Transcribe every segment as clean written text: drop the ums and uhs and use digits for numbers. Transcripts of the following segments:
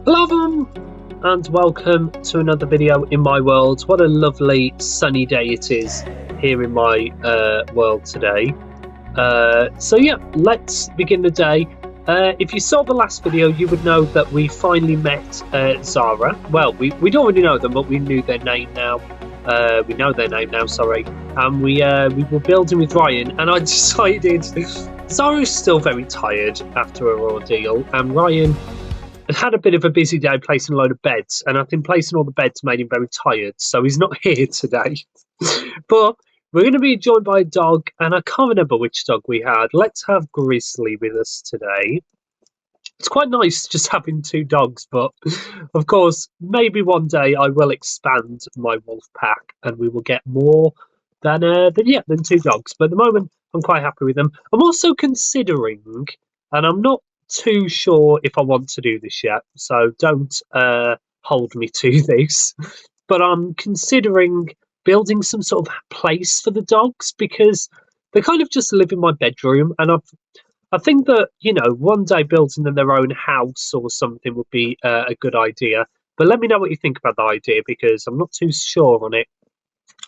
Hello everyone, and welcome to another video in my world. What a lovely sunny day it is here in my world today. So yeah, let's begin the day. If you saw the last video, you would know that we finally met Zara. Well, we'd already know them, but we knew their name now. We know their name now, sorry. And we were building with Ryan, and I decided Zara's still very tired after her ordeal, and Ryan had a bit of a busy day placing a load of beds, and I think placing all the beds made him very tired, so he's not here today. But we're going to be joined by a dog, and I can't remember which dog we had. Let's have Grizzly with us today. It's quite nice just having two dogs, but of course, maybe one day I will expand my wolf pack, and we will get more than two dogs. But at the moment, I'm quite happy with them. I'm also considering, and I'm not too sure if I want to do this yet, so don't hold me to this. But I'm considering building some sort of place for the dogs because they kind of just live in my bedroom, and I think that, one day building them their own house or something would be a good idea. But let me know what you think about the idea because I'm not too sure on it.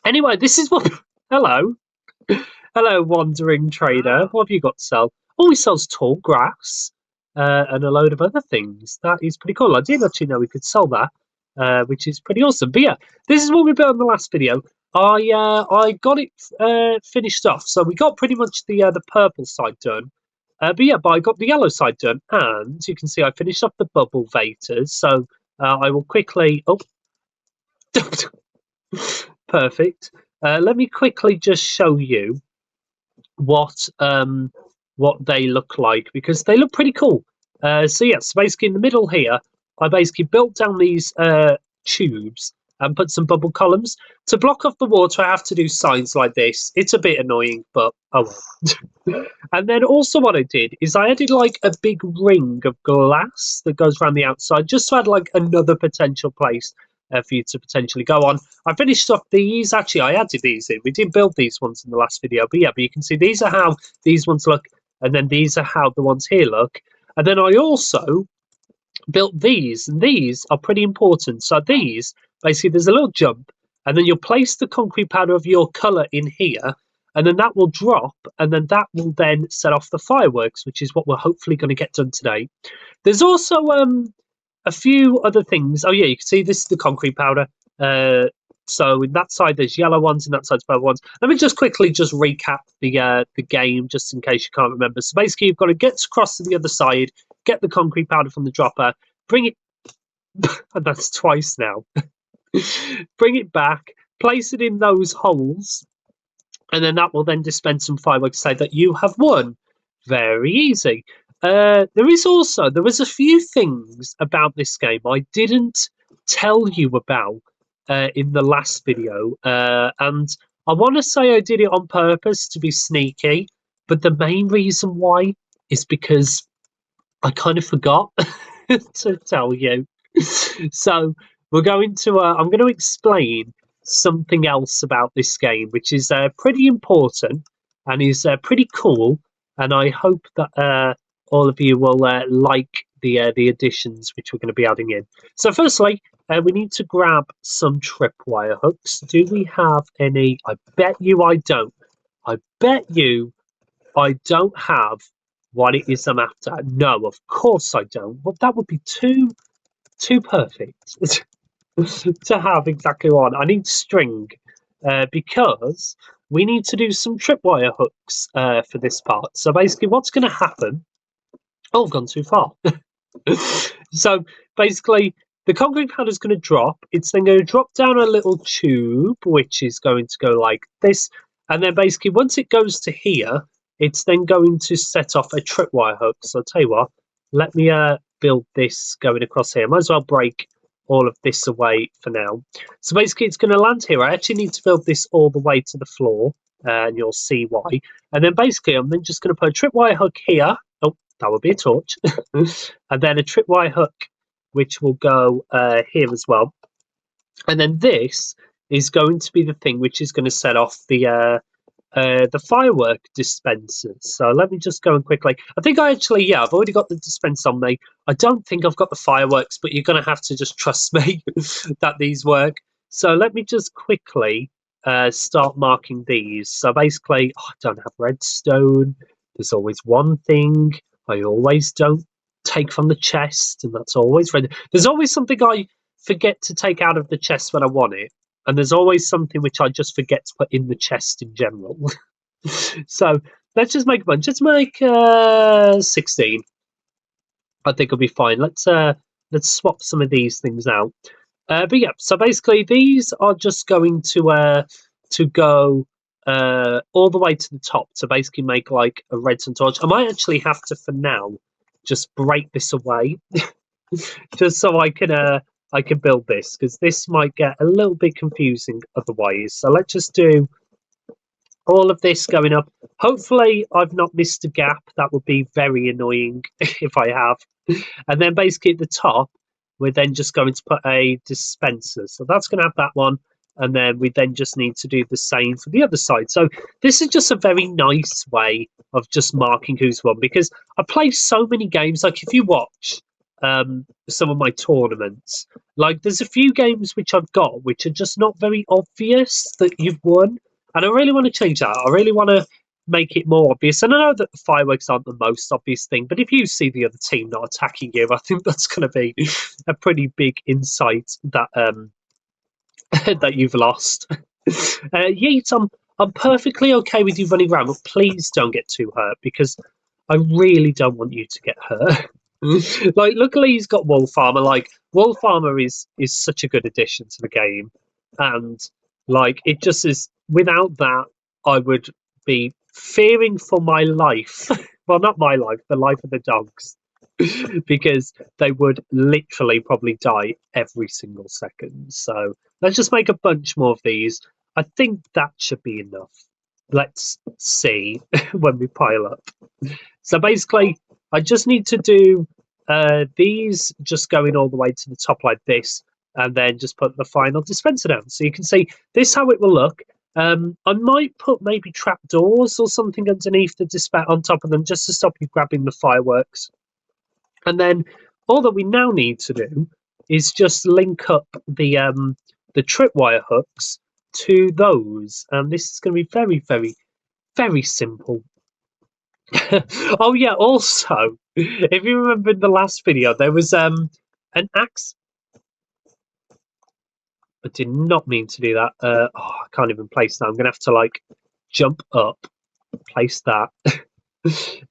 Anyway, this is what. Hello. Hello, wandering trader. What have you got to sell? Oh, he sells tall grass and a load of other things. That is pretty cool. I didn't actually know we could sell that, which is pretty awesome. But yeah, this is what we built in the last video. I got it finished off. So we got pretty much the purple side done. But I got the yellow side done, and you can see I finished off the bubble vators. So I will quickly. Oh, perfect. Let me quickly just show you what they look like because they look pretty cool. So yes, basically in the middle here, I basically built down these tubes and put some bubble columns to block off the water. I have to do signs like this. It's a bit annoying, but oh well. And then also what I did is I added like a big ring of glass that goes around the outside just to add like another potential place for you to potentially go on. I finished off these. Actually, I added these in. We did build these ones in the last video, but you can see these are how these ones look, and then these are how the ones here look. And then I also built these, and these are pretty important. So these, basically, there's a little jump, and then you'll place the concrete powder of your color in here, and then that will drop, and then that will then set off the fireworks, which is what we're hopefully going to get done today. There's also a few other things. Oh yeah, you can see this is the concrete powder. So in that side there's yellow ones, and that side's purple ones. Let me just quickly just recap the game, just in case you can't remember. So basically, you've got to get across to the other side, get the concrete powder from the dropper, bring it. And that's twice now. Bring it back, place it in those holes, and then that will then dispense some fireworks to say that you have won. Very easy. There was a few things about this game I didn't tell you about in the last video, and I want to say I did it on purpose to be sneaky, but the main reason why is because I kind of forgot to tell you. So I'm going to explain something else about this game, which is pretty important and is pretty cool, and I hope that all of you will like the additions which we're going to be adding in. So firstly, we need to grab some tripwire hooks. Do we have any? I bet you I don't. I bet you I don't have what it is I'm after. No, of course I don't. Well, that would be too perfect to have exactly one. I need string because we need to do some tripwire hooks for this part. So basically, what's going to happen? Oh, I've gone too far. So basically, the concrete powder is going to drop. It's then going to drop down a little tube, which is going to go like this. And then basically, once it goes to here, it's then going to set off a tripwire hook. So I'll tell you what, let me build this going across here. Might as well break all of this away for now. So basically, it's going to land here. I actually need to build this all the way to the floor, and you'll see why. And then basically, I'm then just going to put a tripwire hook here. Oh, that would be a torch. And then a tripwire hook, which will go here as well. And then this is going to be the thing which is going to set off the the firework dispensers. So let me just go and quickly. I think I actually, yeah, I've already got the dispenser on me. I don't think I've got the fireworks, but you're going to have to just trust me that these work. So let me just quickly start marking these. So basically, I don't have redstone. There's always one thing I always don't take from the chest, and that's always red. There's always something I forget to take out of the chest when I want it. And there's always something which I just forget to put in the chest in general. So let's just make a bunch. Let's make 16. I think it'll be fine. Let's swap some of these things out. But yeah, so basically these are just going to go all the way to the top to basically make like a redstone torch. I might actually have to, for now, just break this away, just so I can build this, because this might get a little bit confusing otherwise. So let's just do all of this going up. Hopefully I've not missed a gap. That would be very annoying if I have. And then basically at the top, we're then just going to put a dispenser. So that's going to have that one. And then we then just need to do the same for the other side. So this is just a very nice way of just marking who's won, because I play so many games. Like if you watch some of my tournaments, like there's a few games which I've got which are just not very obvious that you've won. And I really want to change that. I really want to make it more obvious. And I know that the fireworks aren't the most obvious thing, but if you see the other team not attacking you, I think that's going to be a pretty big insight that that you've lost. Yeet, I'm perfectly okay with you running around, but please don't get too hurt, because I really don't want you to get hurt. Like, luckily he's got Wolf Armor. Like, Wolf Armor is such a good addition to the game, and like it just is. Without that, I would be fearing for my life. Well, not my life, the life of the dogs, because they would literally probably die every single second. So let's just make a bunch more of these. I think that should be enough. Let's see when we pile up. So basically, I just need to do these just going all the way to the top like this, and then just put the final dispenser down. So you can see this how it will look. I might put maybe trapdoors or something underneath the dispenser on top of them, just to stop you grabbing the fireworks. And then all that we now need to do is just link up the tripwire hooks to those, and this is going to be very, very, very simple. Oh yeah, also, if you remember in the last video, there was an axe. I did not mean to do that. I can't even place that. I'm gonna have to like jump up, place that,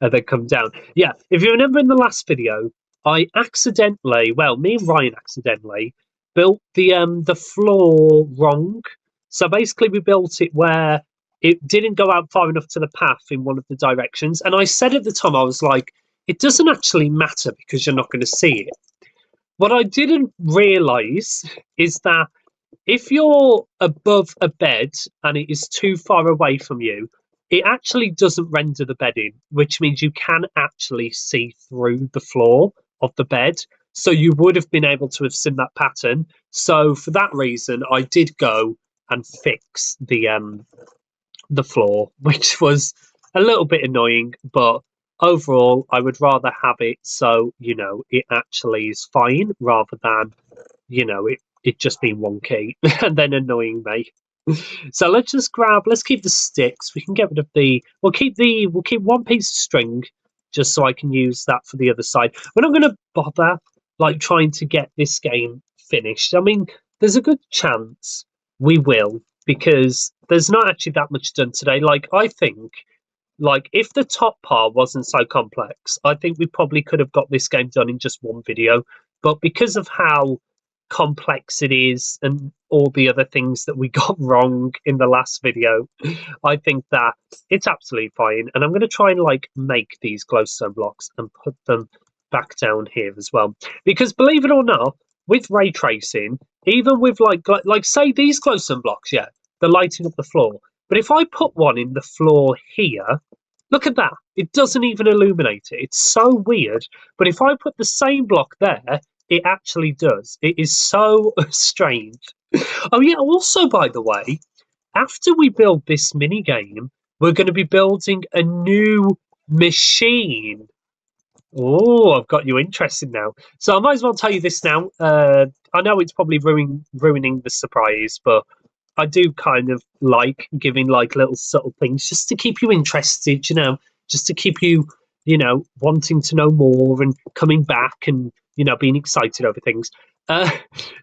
and then come down. Yeah, if you remember in the last video, I accidentally, well, me and Ryan accidentally built the floor wrong. So basically, we built it where it didn't go out far enough to the path in one of the directions. And I said at the time, I was like, it doesn't actually matter because you're not going to see it. What I didn't realize is that if you're above a bed and it is too far away from you, it actually doesn't render the bed in, which means you can actually see through the floor of the bed. So you would have been able to have seen that pattern. So for that reason, I did go and fix the floor, which was a little bit annoying, but overall, I would rather have it so, you know, it actually is fine rather than, you know, it just being wonky and then annoying me. So let's keep the sticks. We can get rid of we'll keep one piece of string just so I can use that for the other side. We're not going to bother like trying to get this game finished. I mean, there's a good chance we will, because there's not actually that much done today. Like, I think, like, if the top part wasn't so complex, I think we probably could have got this game done in just one video. But because of how complex it is and all the other things that we got wrong in the last video, I think that it's absolutely fine. And I'm going to try and like make these glowstone blocks and put them back down here as well, because believe it or not, with ray tracing, even with like say these glowstone blocks, yeah, they're lighting up the floor, but if I put one in the floor here, look at that, it doesn't even illuminate it. It's so weird. But if I put the same block there, it actually does. It is so strange. Oh yeah, also by the way, after we build this mini game, we're going to be building a new machine. Oh, I've got you interested now. So I might as well tell you this now. I know it's probably ruining the surprise, but I do kind of like giving like little subtle things just to keep you interested, just to keep you, wanting to know more and coming back and, being excited over things. Uh,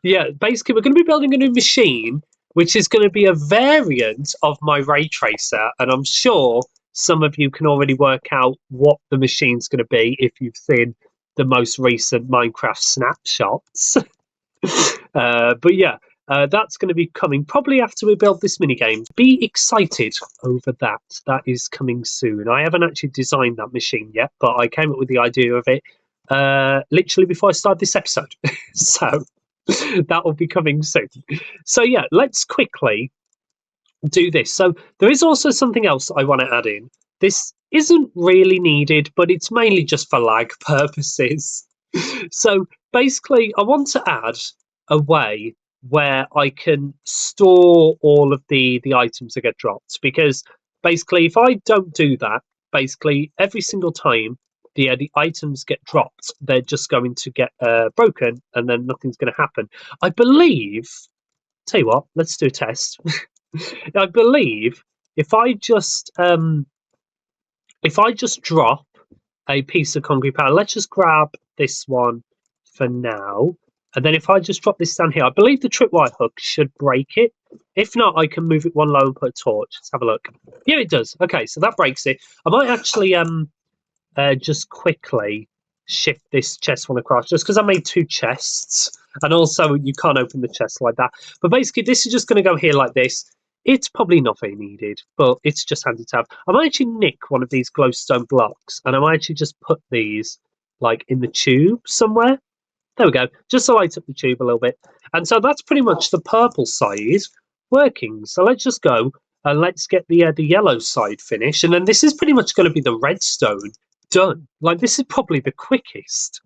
yeah, basically, we're going to be building a new machine, which is going to be a variant of my ray tracer. And I'm sure some of you can already work out what the machine's going to be if you've seen the most recent Minecraft snapshots. But yeah, that's going to be coming probably after we build this minigame. Be excited over that. That is coming soon. I haven't actually designed that machine yet, but I came up with the idea of it literally before I started this episode. So that will be coming soon. So yeah, let's quickly do this. So there is also something else I want to add in. This isn't really needed, but it's mainly just for lag purposes. So basically, I want to add a way where I can store all of the items that get dropped, because basically, if I don't do that, basically every single time the items get dropped, they're just going to get broken, and then nothing's going to happen. I believe. Tell you what, let's do a test. I believe if I just drop a piece of concrete powder, let's just grab this one for now, and then if I just drop this down here, I believe the tripwire hook should break it. If not, I can move it one low and put a torch. Let's have a look. Yeah, it does. Okay, so that breaks it. I might actually just quickly shift this chest one across, just because I made two chests, and also you can't open the chest like that. But basically, this is just going to go here like this. It's probably not very needed, but it's just handy to have. I might actually nick one of these glowstone blocks, and I might actually just put these like in the tube somewhere. There we go, just to light up the tube a little bit. And so that's pretty much the purple side working. So let's just go and let's get the yellow side finished, and then this is pretty much going to be the redstone done. Like, this is probably the quickest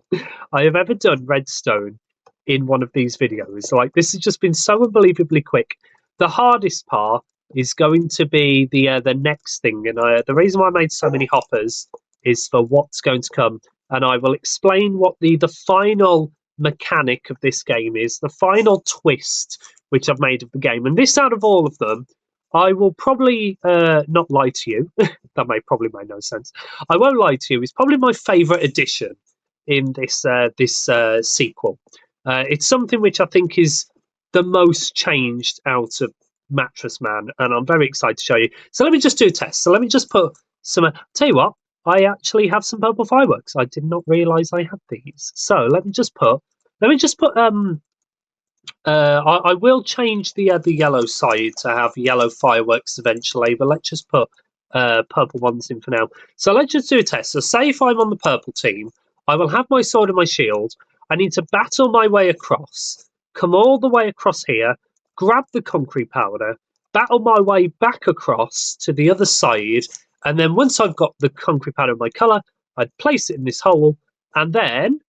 I have ever done redstone in one of these videos. Like, this has just been so unbelievably quick. The hardest part is going to be the next thing, and the reason why I made so many hoppers is for what's going to come, and I will explain what the final mechanic of this game is, the final twist which I've made of the game. And this, out of all of them, I will probably not lie to you. That probably make no sense. I won't lie to you. It's probably my favourite addition in this sequel. It's something which I think is the most changed out of Mattress Man, and I'm very excited to show you. So let me just do a test. So let me just put some. Tell you what, I actually have some purple fireworks. I did not realise I had these. So let me just put. I will change the yellow side to have yellow fireworks eventually, but let's just put purple ones in for now. So let's just do a test. So say if I'm on the purple team, I will have my sword and my shield. I need to battle my way across, come all the way across here, grab the concrete powder, battle my way back across to the other side, and then once I've got the concrete powder in my colour, I'd place it in this hole, and then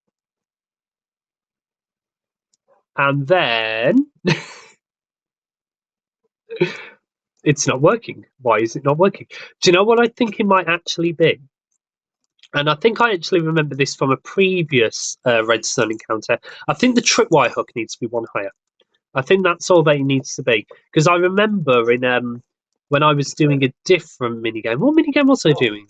it's not working. Why is it not working? Do you know what I think it might actually be? And I think I actually remember this from a previous redstone encounter. I think the tripwire hook needs to be one higher. I think that's all that it needs to be. Because I remember in when I was doing a different minigame. What minigame was I doing?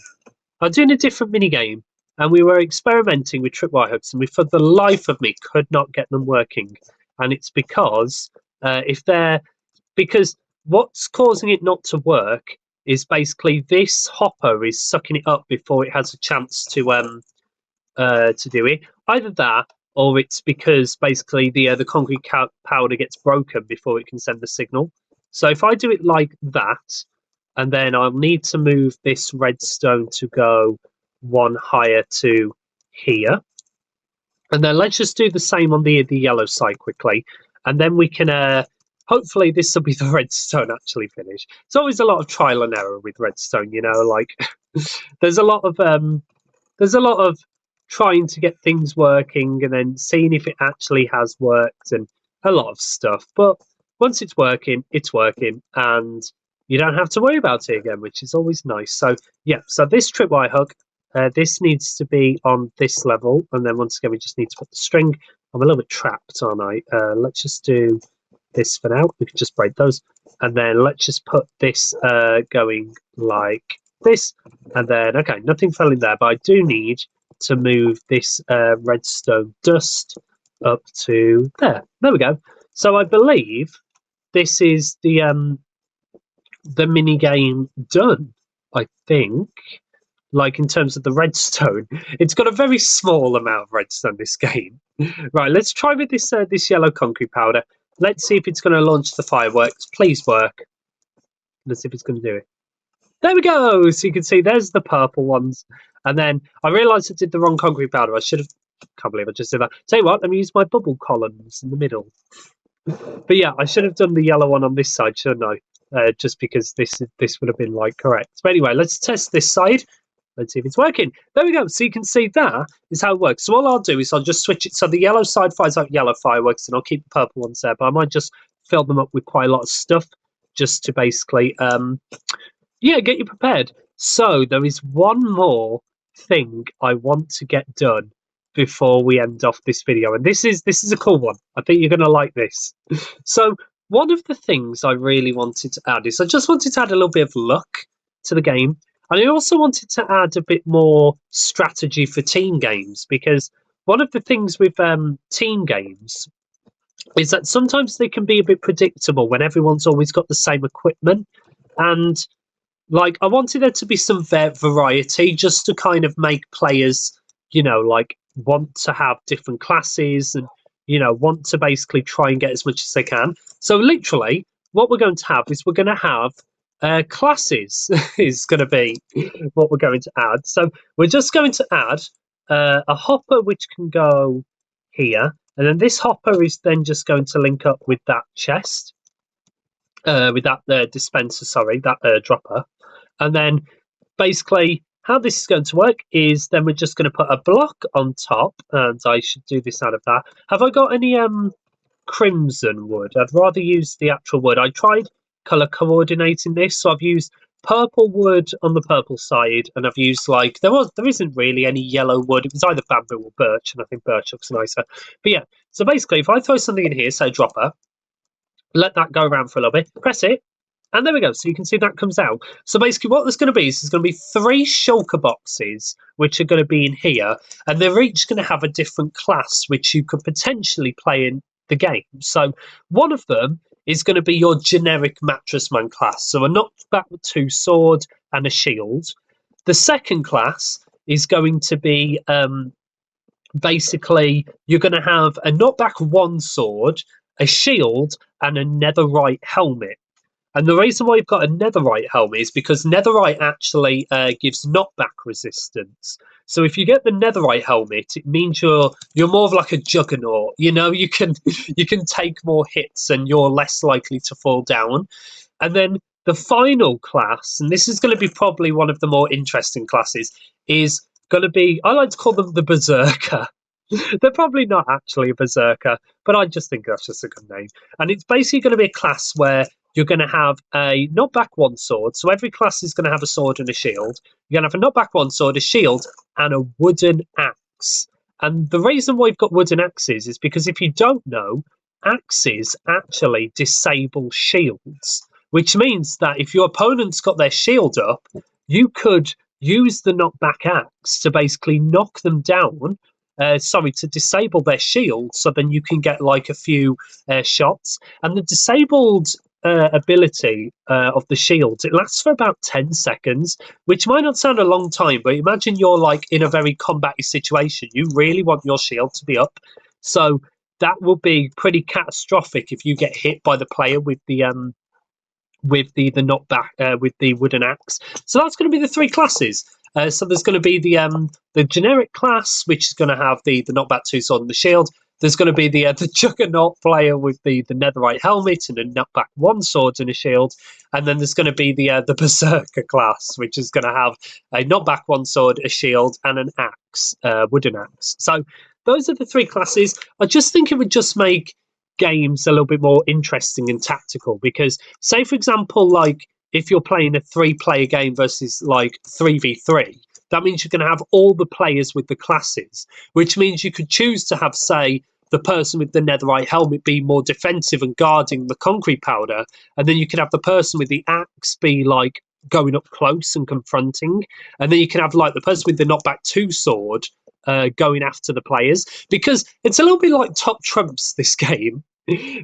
I was doing a different minigame, and we were experimenting with tripwire hooks, and we, for the life of me, could not get them working. And it's because because what's causing it not to work is basically this hopper is sucking it up before it has a chance to do it. Either that, or it's because basically the concrete powder gets broken before it can send the signal. So if I do it like that, and then I'll need to move this redstone to go one higher to here, and then let's just do the same on the yellow side quickly, and then we can hopefully this will be the redstone actually finish. It's always a lot of trial and error with redstone, like there's a lot of trying to get things working and then seeing if it actually has worked, and a lot of stuff. But once it's working, and you don't have to worry about it again, which is always nice. So yeah, so this tripwire hook, this needs to be on this level, and then once again we just need to put the string. I'm a little bit trapped, aren't I? Let's just do this for now. We can just break those, and then let's just put this going like this, and then okay, nothing fell in there, but I do need to move this redstone dust up to there. There we go. So I believe this is the mini game done. I think, like in terms of the redstone, it's got a very small amount of redstone. This game, right? Let's try with this yellow concrete powder. Let's see if it's going to launch the fireworks. Please work. Let's see if it's going to do it. There we go. So you can see there's the purple ones, and then I realised I did the wrong concrete powder. I should have. Can't believe I just did that. Tell you what, let me use my bubble columns in the middle. But yeah, I should have done the yellow one on this side, shouldn't I? Just because this would have been like correct. But anyway, let's test this side. Let's see if it's working. There we go. So you can see that is how it works. So all I'll do is I'll just switch it. So the yellow side fires out yellow fireworks, and I'll keep the purple ones there. But I might just fill them up with quite a lot of stuff just to basically, yeah, get you prepared. So there is one more thing I want to get done before we end off this video, and this is a cool one. I think you're going to like this. So one of the things I really wanted to add is I just wanted to add a little bit of luck to the game, and I also wanted to add a bit more strategy for team games, because one of the things with team games is that sometimes they can be a bit predictable when everyone's always got the same equipment, and like I wanted there to be some variety just to kind of make players, like want to have different classes and want to basically try and get as much as they can. So literally what we're going to have is we're going to have classes is going to be what we're going to add. So we're just going to add a hopper which can go here, and then this hopper is then just going to link up with that chest, with that dispenser, sorry, that dropper. And then basically how this is going to work is then we're just going to put a block on top, and I should do this out of that. Have I got any crimson wood? I'd rather use the actual wood. I tried color coordinating this, so I've used purple wood on the purple side, and I've used like there isn't really any yellow wood. It was either bamboo or birch, and I think birch looks nicer. But yeah, so basically if I throw something in here, say dropper, let that go around for a little bit, press it, and there we go. So you can see that comes out. So basically what there's going to be is there's going to be 3 shulker boxes which are going to be in here, and they're each going to have a different class which you could potentially play in the game. So one of them is going to be your generic mattress man class, so a knockback 2 sword and a shield. The second class is going to be basically you're going to have a knockback 1 sword, a shield, and a netherite helmet. And the reason why you've got a netherite helmet is because netherite actually gives knockback resistance. So if you get the netherite helmet, it means you're more of like a juggernaut. You can take more hits and you're less likely to fall down. And then the final class, and this is going to be probably one of the more interesting classes, is going to be, I like to call them the berserker. They're probably not actually a berserker, but I just think that's just a good name. And it's basically going to be a class where you're going to have a knockback 1 sword. So every class is going to have a sword and a shield. You're going to have a knockback 1 sword, a shield, and a wooden axe. And the reason why we've got wooden axes is because if you don't know, axes actually disable shields, which means that if your opponent's got their shield up, you could use the knockback axe to basically knock them down. To disable their shield, so then you can get like a few shots. And the disabled ability of the shields, it lasts for about 10 seconds, which might not sound a long time, but imagine you're like in a very combat situation. You really want your shield to be up, so that will be pretty catastrophic if you get hit by the player with the knockback with the wooden axe. So that's going to be the 3 classes. So there's going to be the generic class, which is going to have the knockback 2 sword and the shield. There's going to be the juggernaut player with the netherite helmet and a knockback 1 sword and a shield. And then there's going to be the berserker class, which is going to have a knockback 1 sword, a shield, and an axe, wooden axe. So those are the 3 classes. I just think it would just make games a little bit more interesting and tactical, because say for example, like if you're playing a 3-player game versus like 3v3, that means you're going to have all the players with the classes, which means you could choose to have, say, the person with the netherite helmet be more defensive and guarding the concrete powder, and then you could have the person with the axe be like going up close and confronting, and then you can have like the person with the knockback 2 sword going after the players, because it's a little bit like Top Trumps, this game,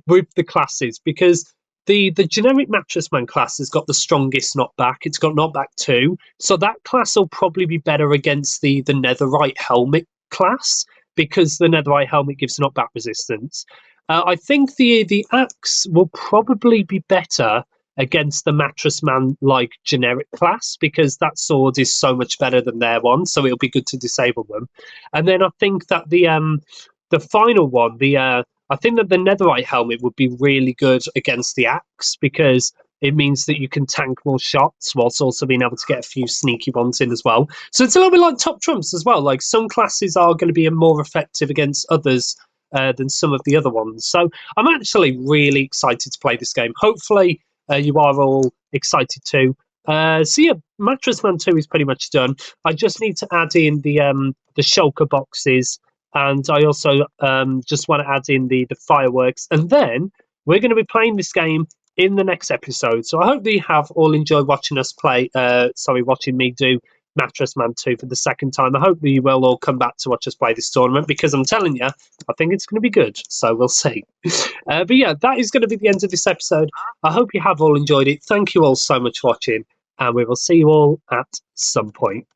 with the classes, because the generic mattress man class has got the strongest knockback. It's got knockback 2, so that class will probably be better against the netherite helmet class, because the netherite helmet gives knockback resistance. I think the axe will probably be better against the mattress man like generic class, because that sword is so much better than their one, so it'll be good to disable them. And then I think that the final one, I think that the netherite helmet would be really good against the axe, because it means that you can tank more shots whilst also being able to get a few sneaky ones in as well. So it's a little bit like Top Trumps as well. Like, some classes are going to be more effective against others than some of the other ones. So I'm actually really excited to play this game. Hopefully you are all excited too. So yeah, Mattress Man 2 is pretty much done. I just need to add in the shulker boxes, and I also just want to add in the fireworks, and then we're going to be playing this game in the next episode. So I hope that you have all enjoyed watching us play. Watching me do Mattress Man 2 for the second time. I hope that you will all come back to watch us play this tournament, because I'm telling you, I think it's going to be good. So we'll see. But yeah, that is going to be the end of this episode. I hope you have all enjoyed it. Thank you all so much for watching, and we will see you all at some point.